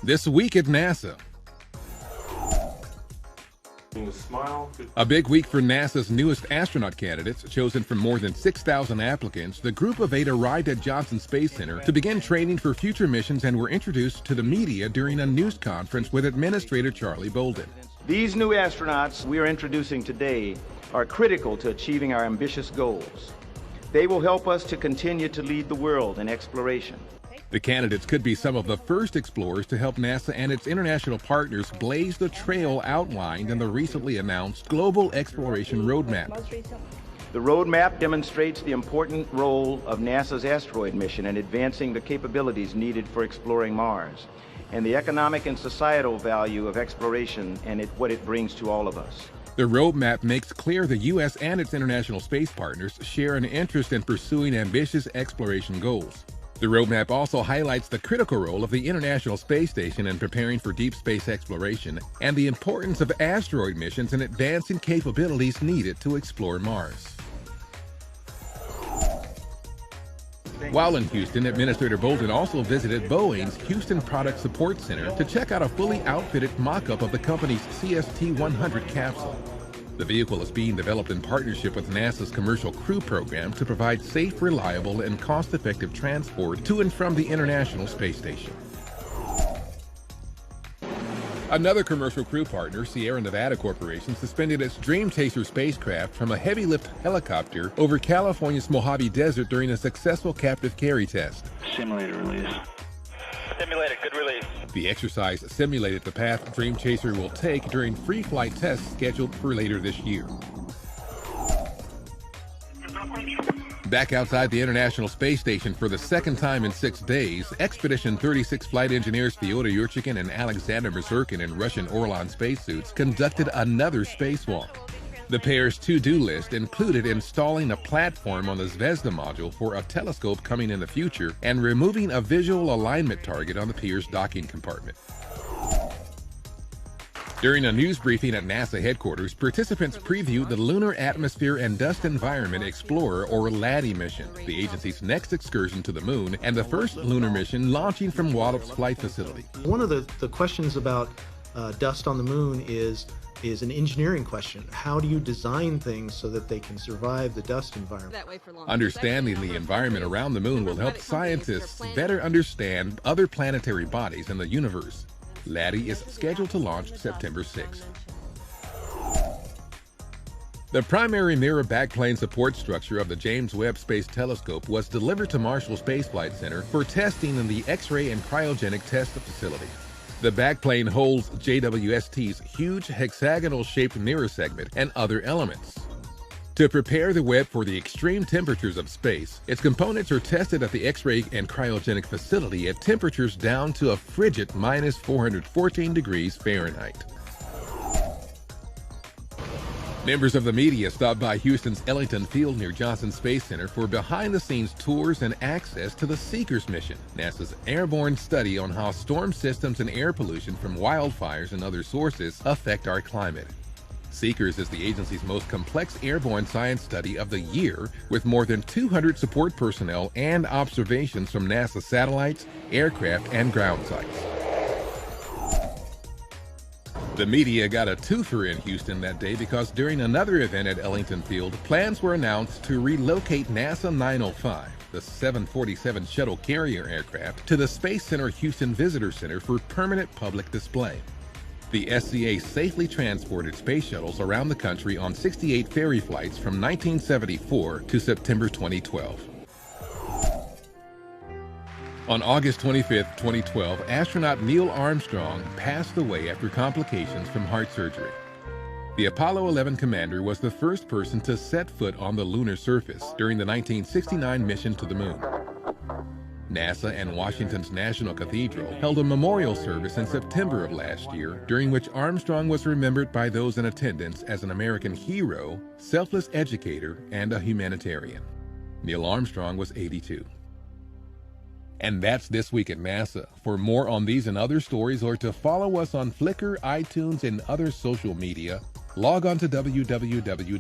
This week at NASA. A big week for NASA's newest astronaut candidates. Chosen from more than 6,000 applicants, the group of 8 arrived at Johnson Space Center to begin training for future missions and were introduced to the media during a news conference with Administrator Charlie Bolden. These new astronauts we are introducing today are critical to achieving our ambitious goals. They will help us to continue to lead the world in exploration. The candidates could be some of the first explorers to help NASA and its international partners blaze the trail outlined in the recently announced Global Exploration Roadmap. The roadmap demonstrates the important role of NASA's asteroid mission in advancing the capabilities needed for exploring Mars, and the economic and societal value of exploration and what it brings to all of us. The roadmap makes clear the U.S. and its international space partners share an interest in pursuing ambitious exploration goals. The roadmap also highlights the critical role of the International Space Station in preparing for deep space exploration and the importance of asteroid missions and advancing capabilities needed to explore Mars. While in Houston, Administrator Bolden also visited Boeing's Houston Product Support Center to check out a fully outfitted mock-up of the company's CST-100 capsule. The vehicle is being developed in partnership with NASA's Commercial Crew Program to provide safe, reliable, and cost-effective transport to and from the International Space Station. Another commercial crew partner, Sierra Nevada Corporation, suspended its Dream Chaser spacecraft from a heavy-lift helicopter over California's Mojave Desert during a successful captive carry test. Simulator release. Simulated, good release. The exercise simulated the path Dream Chaser will take during free flight tests scheduled for later this year. Back outside the International Space Station for the second time in 6 days, Expedition 36 flight engineers Fyodor Yurchikhin and Alexander Mazurkin in Russian Orlan spacesuits conducted another spacewalk. The pair's to-do list included installing a platform on the Zvezda module for a telescope coming in the future and removing a visual alignment target on the Pirs docking compartment. During a news briefing at NASA headquarters, participants previewed the Lunar Atmosphere and Dust Environment Explorer, or LADEE mission, the agency's next excursion to the Moon and the first lunar mission launching from Wallops Flight Facility. One of the questions about dust on the Moon is an engineering question. How do you design things so that they can survive the dust environment? Understanding the environment around the Moon will help scientists better understand other planetary bodies in the universe. LADEE is scheduled to launch September 6th. The primary mirror backplane support structure of the James Webb Space Telescope was delivered to Marshall Space Flight Center for testing in the X-ray and cryogenic test facility. The backplane holds JWST's huge hexagonal-shaped mirror segment and other elements. To prepare the Webb for the extreme temperatures of space, its components are tested at the X-ray and cryogenic facility at temperatures down to a frigid minus 414 degrees Fahrenheit. Members of the media stopped by Houston's Ellington Field near Johnson Space Center for behind-the-scenes tours and access to the SEEKERS mission, NASA's airborne study on how storm systems and air pollution from wildfires and other sources affect our climate. SEEKERS is the agency's most complex airborne science study of the year, with more than 200 support personnel and observations from NASA satellites, aircraft, and ground sites. The media got a twofer in Houston that day because during another event at Ellington Field, plans were announced to relocate NASA 905, the 747 shuttle carrier aircraft, to the Space Center Houston Visitor Center for permanent public display. The SCA safely transported space shuttles around the country on 68 ferry flights from 1974 to September 2012. On August 25, 2012, astronaut Neil Armstrong passed away after complications from heart surgery. The Apollo 11 commander was the first person to set foot on the lunar surface during the 1969 mission to the Moon. NASA and Washington's National Cathedral held a memorial service in September of last year, during which Armstrong was remembered by those in attendance as an American hero, selfless educator, and a humanitarian. Neil Armstrong was 82. And that's This Week at NASA. For more on these and other stories, or to follow us on Flickr, iTunes, and other social media, log on to www.nasa.gov.